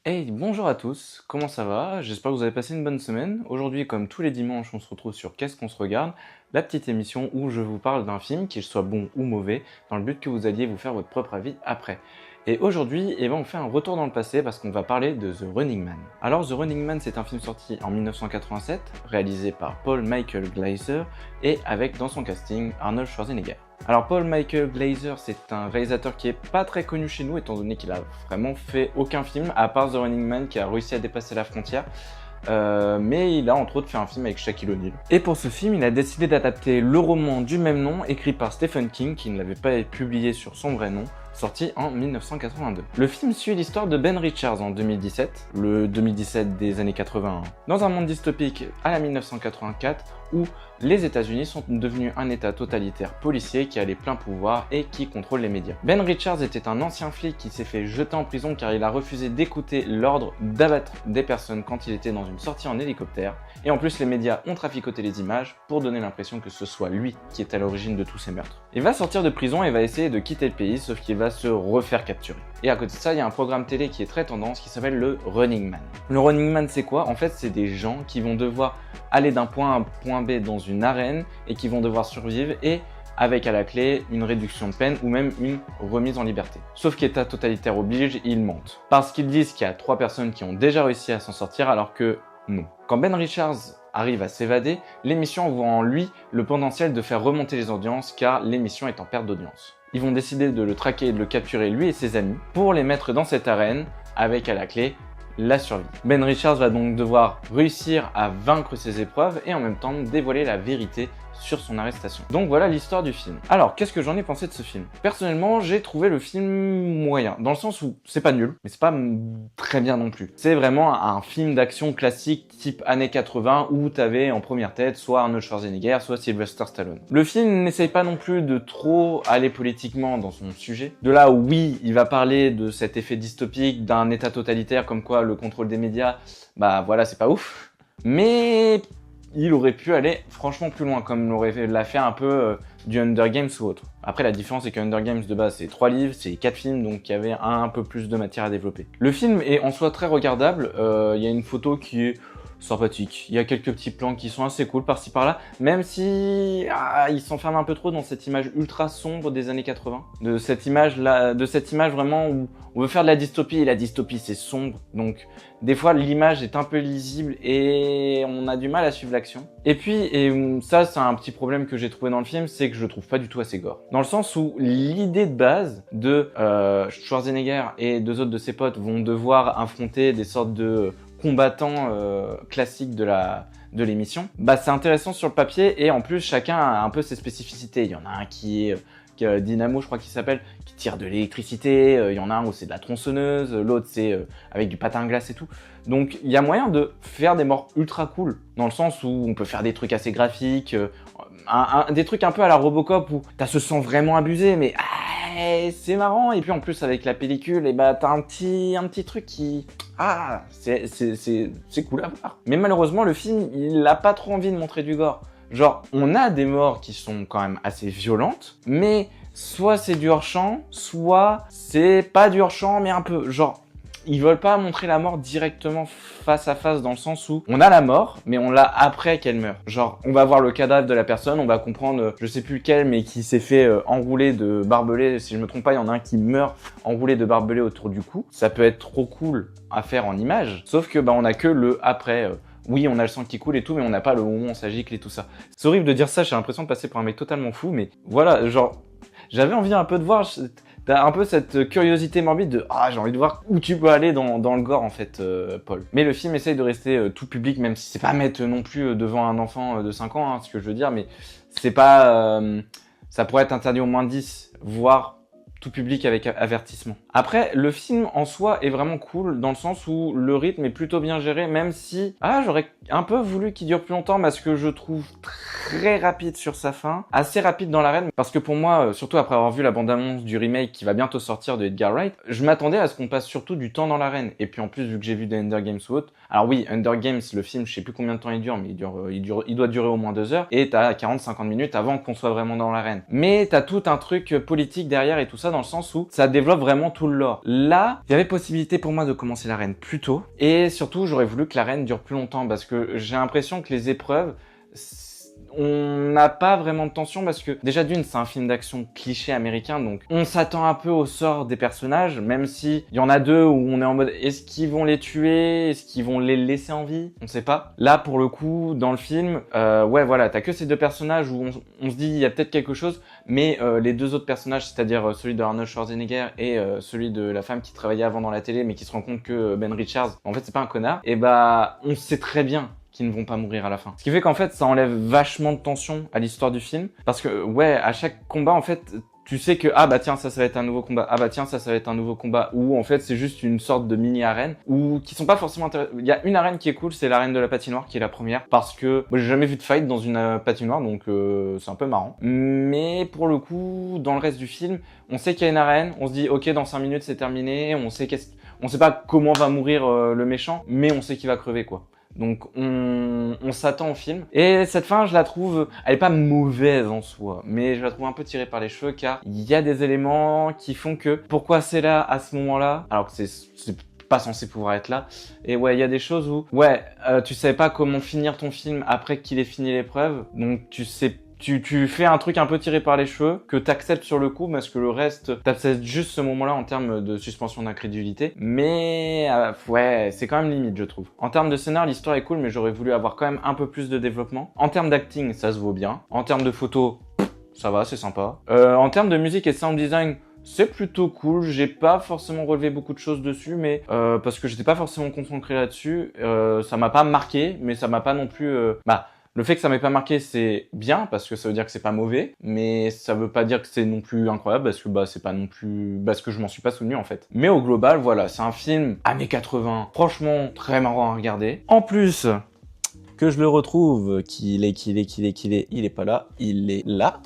Hey, bonjour à tous, comment ça va? J'espère que vous avez passé une bonne semaine. Aujourd'hui, comme tous les dimanches, on se retrouve sur Qu'est-ce qu'on se regarde? La petite émission où je vous parle d'un film, qu'il soit bon ou mauvais, dans le but que vous alliez vous faire votre propre avis après. Et aujourd'hui, on fait un retour dans le passé parce qu'on va parler de The Running Man. Alors, The Running Man, c'est un film sorti en 1987, réalisé par Paul Michael Glaser et avec dans son casting Arnold Schwarzenegger. Alors Paul Michael Glaser, c'est un réalisateur qui est pas très connu chez nous étant donné qu'il a vraiment fait aucun film à part The Running Man qui a réussi à dépasser la frontière. Mais il a entre autres fait un film avec Shaquille O'Neal. Et pour ce film, il a décidé d'adapter le roman du même nom écrit par Stephen King qui ne l'avait pas publié sur son vrai nom, sorti en 1982. Le film suit l'histoire de Ben Richards en 2017, le 2017 des années 80, dans un monde dystopique à la 1984 où les États-Unis sont devenus un État totalitaire policier qui a les pleins pouvoirs et qui contrôle les médias. Ben Richards était un ancien flic qui s'est fait jeter en prison car il a refusé d'écouter l'ordre d'abattre des personnes quand il était dans une sortie en hélicoptère. Et en plus, les médias ont traficoté les images pour donner l'impression que ce soit lui qui est à l'origine de tous ces meurtres. Il va sortir de prison et va essayer de quitter le pays, sauf qu'il va se refaire capturer. Et à côté de ça, il y a un programme télé qui est très tendance qui s'appelle le Running Man. Le Running Man, c'est quoi? En fait, c'est des gens qui vont devoir aller d'un point A à un point B dans une arène et qui vont devoir survivre et avec à la clé une réduction de peine ou même une remise en liberté. Sauf qu'État totalitaire oblige, ils mentent. Parce qu'ils disent qu'il y a 3 personnes qui ont déjà réussi à s'en sortir alors que non. Quand Ben Richards arrive à s'évader, l'émission voit en lui le potentiel de faire remonter les audiences car l'émission est en perte d'audience. Ils vont décider de le traquer et de le capturer lui et ses amis pour les mettre dans cette arène avec à la clé la survie. Ben Richards va donc devoir réussir à vaincre ses épreuves et en même temps dévoiler la vérité sur son arrestation. Donc voilà l'histoire du film. Alors, qu'est-ce que j'en ai pensé de ce film? Personnellement, j'ai trouvé le film moyen, dans le sens où c'est pas nul, mais c'est pas très bien non plus. C'est vraiment un film d'action classique type années 80 où t'avais en première tête soit Arnold Schwarzenegger, soit Sylvester Stallone. Le film n'essaye pas non plus de trop aller politiquement dans son sujet. De là où oui, il va parler de cet effet dystopique, d'un état totalitaire comme quoi le contrôle des médias, bah voilà, c'est pas ouf. Mais il aurait pu aller franchement plus loin, comme l'a fait un peu du Hunger Games ou autre. Après, la différence, c'est que Hunger Games, de base, c'est 3 livres, c'est 4 films, donc il y avait un peu plus de matière à développer. Le film est en soi très regardable, il y a une photo qui est sympathique, il y a quelques petits plans qui sont assez cool par-ci par-là, même si il s'enferme un peu trop dans cette image ultra sombre des années 80, de cette image vraiment où on veut faire de la dystopie et la dystopie c'est sombre, donc des fois l'image est un peu lisible et on a du mal à suivre l'action. Et puis, ça c'est un petit problème que j'ai trouvé dans le film, c'est que je le trouve pas du tout assez gore. Dans le sens où l'idée de base de Schwarzenegger et 2 autres de ses potes vont devoir affronter des sortes de combattants classiques de l'émission, bah c'est intéressant sur le papier et en plus chacun a un peu ses spécificités. Il y en a un qui est Dynamo, je crois qu'il s'appelle, qui tire de l'électricité, il y en a un où c'est de la tronçonneuse, l'autre c'est avec du patin à glace et tout. Donc il y a moyen de faire des morts ultra cool, dans le sens où on peut faire des trucs assez graphiques, des trucs un peu à la Robocop où t'as ce sang vraiment abusé, mais c'est marrant. Et puis en plus avec la pellicule, et bah t'as un petit truc qui... c'est cool à voir. Mais malheureusement le film, il a pas trop envie de montrer du gore. Genre, on a des morts qui sont quand même assez violentes, mais soit c'est du hors-champ, soit c'est pas du hors-champ, mais un peu. Genre, ils veulent pas montrer la mort directement face à face dans le sens où on a la mort, mais on l'a après qu'elle meurt. Genre, on va voir le cadavre de la personne, on va comprendre, je sais plus lequel, mais qui s'est fait enrouler de barbelés. Si je me trompe pas, il y en a un qui meurt enroulé de barbelés autour du cou. Ça peut être trop cool à faire en image, sauf que bah on a que le après. Oui, on a le sang qui coule et tout, mais on n'a pas le moment où on s'agicle et tout ça. C'est horrible de dire ça, j'ai l'impression de passer pour un mec totalement fou, mais voilà, genre, j'avais envie un peu de voir, t'as un peu cette curiosité morbide de « Ah, j'ai envie de voir où tu peux aller dans le gore, en fait, Paul. » Mais le film essaye de rester tout public, même si c'est pas mettre non plus devant un enfant de 5 ans, hein, ce que je veux dire, mais c'est pas... ça pourrait être interdit au moins 10, voire tout public avec avertissement. Après, le film en soi est vraiment cool dans le sens où le rythme est plutôt bien géré, même si j'aurais un peu voulu qu'il dure plus longtemps parce que je trouve très rapide sur sa fin, assez rapide dans l'arène, parce que pour moi, surtout après avoir vu la bande-annonce du remake qui va bientôt sortir de Edgar Wright, je m'attendais à ce qu'on passe surtout du temps dans l'arène. Et puis en plus, vu que j'ai vu des Hunger Games ou autre, alors oui, Hunger Games, le film, je sais plus combien de temps il dure, mais il doit durer au moins 2 heures, et t'as 40-50 minutes avant qu'on soit vraiment dans l'arène. Mais t'as tout un truc politique derrière et tout ça, ça dans le sens où ça développe vraiment tout le lore. Là, il y avait possibilité pour moi de commencer l'arène plus tôt et surtout j'aurais voulu que l'arène dure plus longtemps parce que j'ai l'impression que les épreuves, on n'a pas vraiment de tension parce que déjà d'une c'est un film d'action cliché américain, donc on s'attend un peu au sort des personnages, même si il y en a deux où on est en mode est-ce qu'ils vont les tuer, est-ce qu'ils vont les laisser en vie, on sait pas. Là pour le coup dans le film, ouais voilà, t'as que ces deux personnages où on se dit il y a peut-être quelque chose, mais les deux autres personnages, c'est-à-dire celui de Arnold Schwarzenegger et celui de la femme qui travaillait avant dans la télé mais qui se rend compte que Ben Richards en fait c'est pas un connard, et bah on sait très bien qui ne vont pas mourir à la fin. Ce qui fait qu'en fait, ça enlève vachement de tension à l'histoire du film. Parce que, ouais, à chaque combat, en fait, tu sais que, ah bah tiens, ça va être un nouveau combat. Ah bah tiens, ça va être un nouveau combat. Ou en fait, c'est juste une sorte de mini-arène. Ou qui sont pas forcément intéressants. Il y a une arène qui est cool, c'est l'arène de la patinoire, qui est la première. Parce que, moi, j'ai jamais vu de fight dans une patinoire, donc c'est un peu marrant. Mais pour le coup, dans le reste du film, on sait qu'il y a une arène. On se dit, ok, dans 5 minutes, c'est terminé. On sait pas comment va mourir le méchant, mais on sait qu'il va crever, quoi. Donc on s'attend au film. Et cette fin, je la trouve, elle est pas mauvaise en soi, mais je la trouve un peu tirée par les cheveux car il y a des éléments qui font que pourquoi c'est là à ce moment-là, alors que c'est pas censé pouvoir être là. Et ouais, il y a des choses où, ouais, tu savais pas comment finir ton film après qu'il ait fini l'épreuve, donc tu fais un truc un peu tiré par les cheveux que t'acceptes sur le coup parce que le reste t'acceptes juste ce moment-là en termes de suspension d'incrédulité, mais ouais c'est quand même limite je trouve. En termes de scénar l'histoire est cool mais j'aurais voulu avoir quand même un peu plus de développement. En termes d'acting ça se vaut bien. En termes de photos ça va c'est sympa. En termes de musique et sound design c'est plutôt cool, j'ai pas forcément relevé beaucoup de choses dessus, mais parce que j'étais pas forcément concentré là-dessus, ça m'a pas marqué, mais ça m'a pas non plus... Le fait que ça m'ait pas marqué, c'est bien, parce que ça veut dire que c'est pas mauvais, mais ça veut pas dire que c'est non plus incroyable, parce que c'est pas non plus... parce que je m'en suis pas souvenu en fait. Mais au global, voilà, c'est un film années 80, franchement très marrant à regarder. En plus, que je le retrouve, il est pas là, il est là.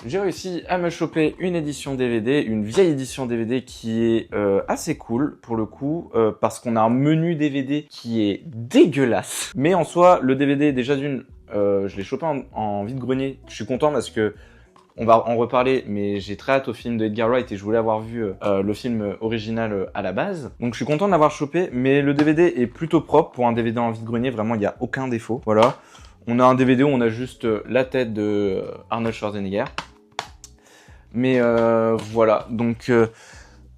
J'ai réussi à me choper une édition DVD, une vieille édition DVD qui est assez cool pour le coup, parce qu'on a un menu DVD qui est dégueulasse. Mais en soi, le DVD déjà d'une, je l'ai chopé en vide-grenier. Je suis content parce que on va en reparler, mais j'ai très hâte au film de Edgar Wright et je voulais avoir vu le film original à la base. Donc je suis content de l'avoir chopé, mais le DVD est plutôt propre pour un DVD en vide-grenier. Vraiment, il n'y a aucun défaut. Voilà. On a un DVD où on a juste la tête de Arnold Schwarzenegger. Mais voilà, donc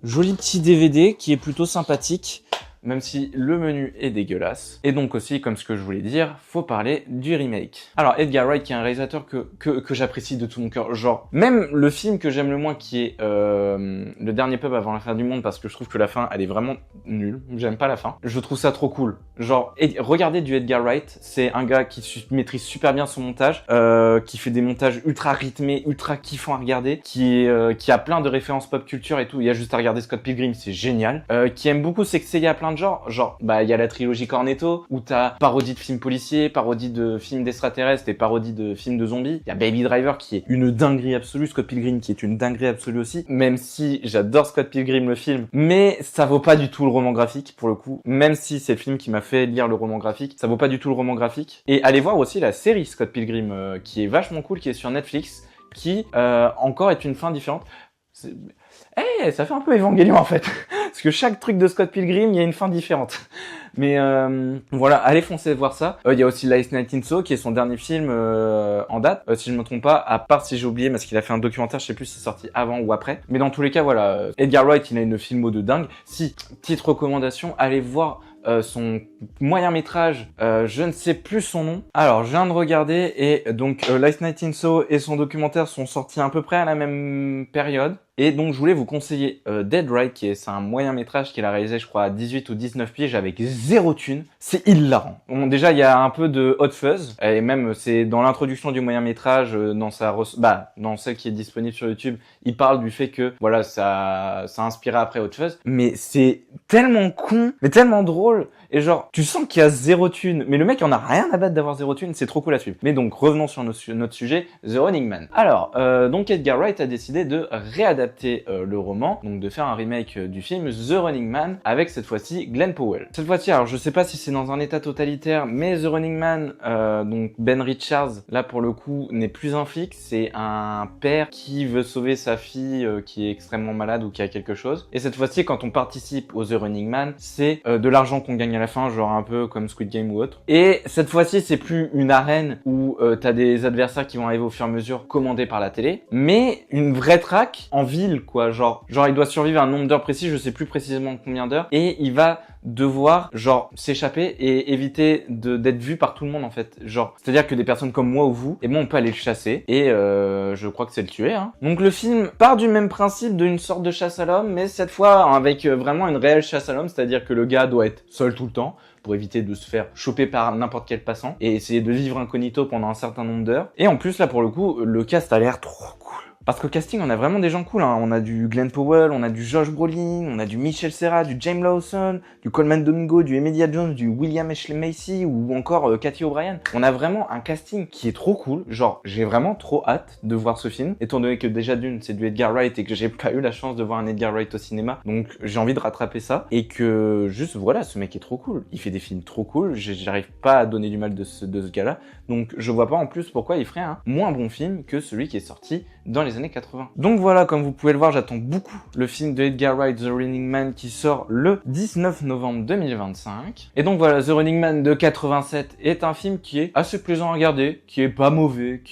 joli petit DVD qui est plutôt sympathique, même si le menu est dégueulasse. Et donc aussi, comme ce que je voulais dire, faut parler du remake. Alors Edgar Wright, qui est un réalisateur que j'apprécie de tout mon cœur, genre même le film que j'aime le moins, qui est Le Dernier Pub avant la fin du monde, parce que je trouve que la fin, elle est vraiment nulle, j'aime pas la fin. Je trouve ça trop cool. Genre, regardez du Edgar Wright, c'est un gars qui maîtrise super bien son montage, qui fait des montages ultra rythmés, ultra kiffants à regarder, qui a plein de références pop culture et tout, il y a juste à regarder Scott Pilgrim, c'est génial, qui aime beaucoup s'exceller à plein de genre, il y a la trilogie Cornetto, où t'as parodie de films policiers, parodie de films d'extraterrestres et parodie de films de zombies. Il y a Baby Driver qui est une dinguerie absolue, Scott Pilgrim qui est une dinguerie absolue aussi, même si j'adore Scott Pilgrim le film, mais ça vaut pas du tout le roman graphique pour le coup, même si c'est le film qui m'a fait lire le roman graphique, ça vaut pas du tout le roman graphique. Et allez voir aussi la série Scott Pilgrim, qui est vachement cool, qui est sur Netflix, qui encore est une fin différente. Ça fait un peu Evangelion en fait. Parce que chaque truc de Scott Pilgrim, il y a une fin différente. Mais voilà, allez foncer voir ça. Il y a aussi Last Night in Soho, qui est son dernier film en date, si je me trompe pas, à part si j'ai oublié, parce qu'il a fait un documentaire, je sais plus si c'est sorti avant ou après. Mais dans tous les cas, voilà, Edgar Wright, il a une filmo de dingue. Si, petite recommandation, allez voir son moyen métrage, je ne sais plus son nom. Alors, je viens de regarder et donc Last Night in Soho et son documentaire sont sortis à peu près à la même période. Et donc, je voulais vous conseiller Dead Right, c'est un moyen métrage qu'il a réalisé, je crois, à 18 ou 19 piges avec zéro thune. C'est hilarant. Bon, déjà, il y a un peu de Hot Fuzz, et même, c'est dans l'introduction du moyen métrage, dans celle qui est disponible sur YouTube, il parle du fait que, voilà, ça a inspiré après Hot Fuzz. Mais c'est tellement con, mais tellement drôle. drôle. Et genre, tu sens qu'il y a zéro thune. Mais le mec, en a rien à battre d'avoir zéro thune. C'est trop cool à suivre. Mais donc, revenons sur notre sujet, The Running Man. Alors, donc Edgar Wright a décidé de réadapter le roman. Donc, de faire un remake du film The Running Man avec cette fois-ci Glenn Powell. Cette fois-ci, alors je sais pas si c'est dans un état totalitaire, mais The Running Man, donc Ben Richards, là pour le coup, n'est plus un flic. C'est un père qui veut sauver sa fille qui est extrêmement malade ou qui a quelque chose. Et cette fois-ci, quand on participe au The Running Man, c'est de l'argent qu'on gagne à la fin, genre un peu comme Squid Game ou autre. Et cette fois-ci, c'est plus une arène où t'as des adversaires qui vont arriver au fur et à mesure commandés par la télé, mais une vraie track en ville, quoi. Genre il doit survivre un nombre d'heures précis, je sais plus précisément combien d'heures, et il va devoir genre s'échapper et éviter d'être vu par tout le monde en fait. Genre, c'est-à-dire que des personnes comme moi ou vous, et bon, on peut aller le chasser et je crois que c'est le tuer. Hein. Donc le film part du même principe d'une sorte de chasse à l'homme, mais cette fois avec vraiment une réelle chasse à l'homme, c'est-à-dire que le gars doit être seul tout le temps pour éviter de se faire choper par n'importe quel passant et essayer de vivre incognito pendant un certain nombre d'heures. Et en plus là pour le coup, le cast a l'air trop cool. Parce qu'au casting, on a vraiment des gens cool. Hein. On a du Glenn Powell, on a du Josh Brolin, on a du Michel Cera, du James Lawson, du Coleman Domingo, du Emilia Jones, du William Ashley Macy ou encore Cathy O'Brien. On a vraiment un casting qui est trop cool. Genre, j'ai vraiment trop hâte de voir ce film. Étant donné que déjà d'une, c'est du Edgar Wright et que j'ai pas eu la chance de voir un Edgar Wright au cinéma. Donc, j'ai envie de rattraper ça. Et que juste, voilà, ce mec est trop cool. Il fait des films trop cool. J'arrive pas à donner du mal de ce gars-là. Donc, je vois pas en plus pourquoi il ferait un moins bon film que celui qui est sorti dans les années 80. Donc voilà, comme vous pouvez le voir, j'attends beaucoup le film de Edgar Wright, The Running Man, qui sort le 19 novembre 2025. Et donc voilà, The Running Man de 87 est un film qui est assez plaisant à regarder, qui est pas mauvais,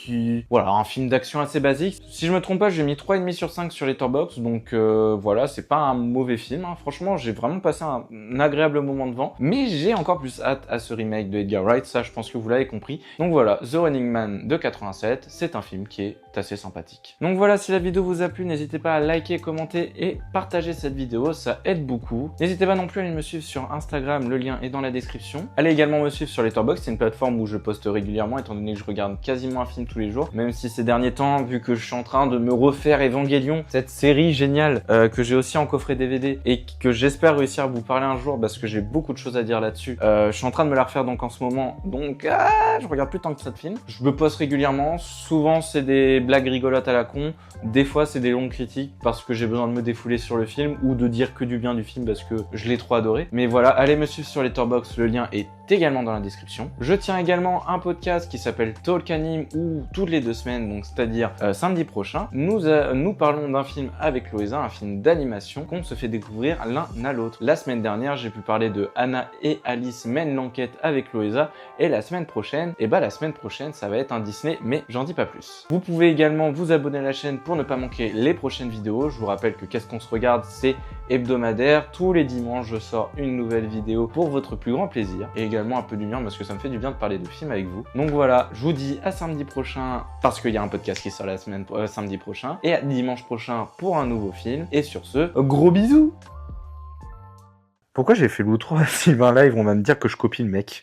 voilà, un film d'action assez basique. Si je me trompe pas, j'ai mis 3,5 sur 5 sur Letterboxd, donc voilà, c'est pas un mauvais film, hein. Franchement, j'ai vraiment passé un agréable moment devant, mais j'ai encore plus hâte à ce remake de Edgar Wright, ça je pense que vous l'avez compris. Donc voilà, The Running Man de 87, c'est un film qui est assez sympathique. Donc voilà, si la vidéo vous a plu, n'hésitez pas à liker, commenter et partager cette vidéo, ça aide beaucoup. N'hésitez pas non plus à aller me suivre sur Instagram, le lien est dans la description. Allez également me suivre sur Letterboxd, c'est une plateforme où je poste régulièrement étant donné que je regarde quasiment un film tous les jours, même si ces derniers temps, vu que je suis en train de me refaire Evangelion, cette série géniale que j'ai aussi en coffret DVD et que j'espère réussir à vous parler un jour parce que j'ai beaucoup de choses à dire là-dessus. Je suis en train de me la refaire donc en ce moment, donc je regarde plus tant que ça de films. Je me poste régulièrement, souvent c'est des blagues rigolotes à la con, des fois c'est des longues critiques parce que j'ai besoin de me défouler sur le film ou de dire que du bien du film parce que je l'ai trop adoré. Mais voilà, allez me suivre sur Letterboxd, le lien est également dans la description. Je tiens également un podcast qui s'appelle Talk Anime où toutes les 2 semaines, donc c'est-à-dire samedi prochain, nous parlons d'un film avec Loïsa, un film d'animation qu'on se fait découvrir l'un à l'autre. La semaine dernière, j'ai pu parler de Anna et Alice mènent l'enquête avec Loïsa et la semaine prochaine, ça va être un Disney, mais j'en dis pas plus. Vous pouvez également vous abonner à la chaîne pour ne pas manquer les prochaines vidéos. Je vous rappelle que Qu'est-ce qu'on se regarde, c'est hebdomadaire. Tous les dimanches, je sors une nouvelle vidéo pour votre plus grand plaisir. Et également un peu du bien parce que ça me fait du bien de parler de films avec vous. Donc voilà, je vous dis à samedi prochain parce qu'il y a un podcast qui sort la semaine samedi prochain. Et à dimanche prochain pour un nouveau film. Et sur ce, gros bisous! Pourquoi j'ai fait l'outro à Sylvain Live? On va me dire que je copie le mec.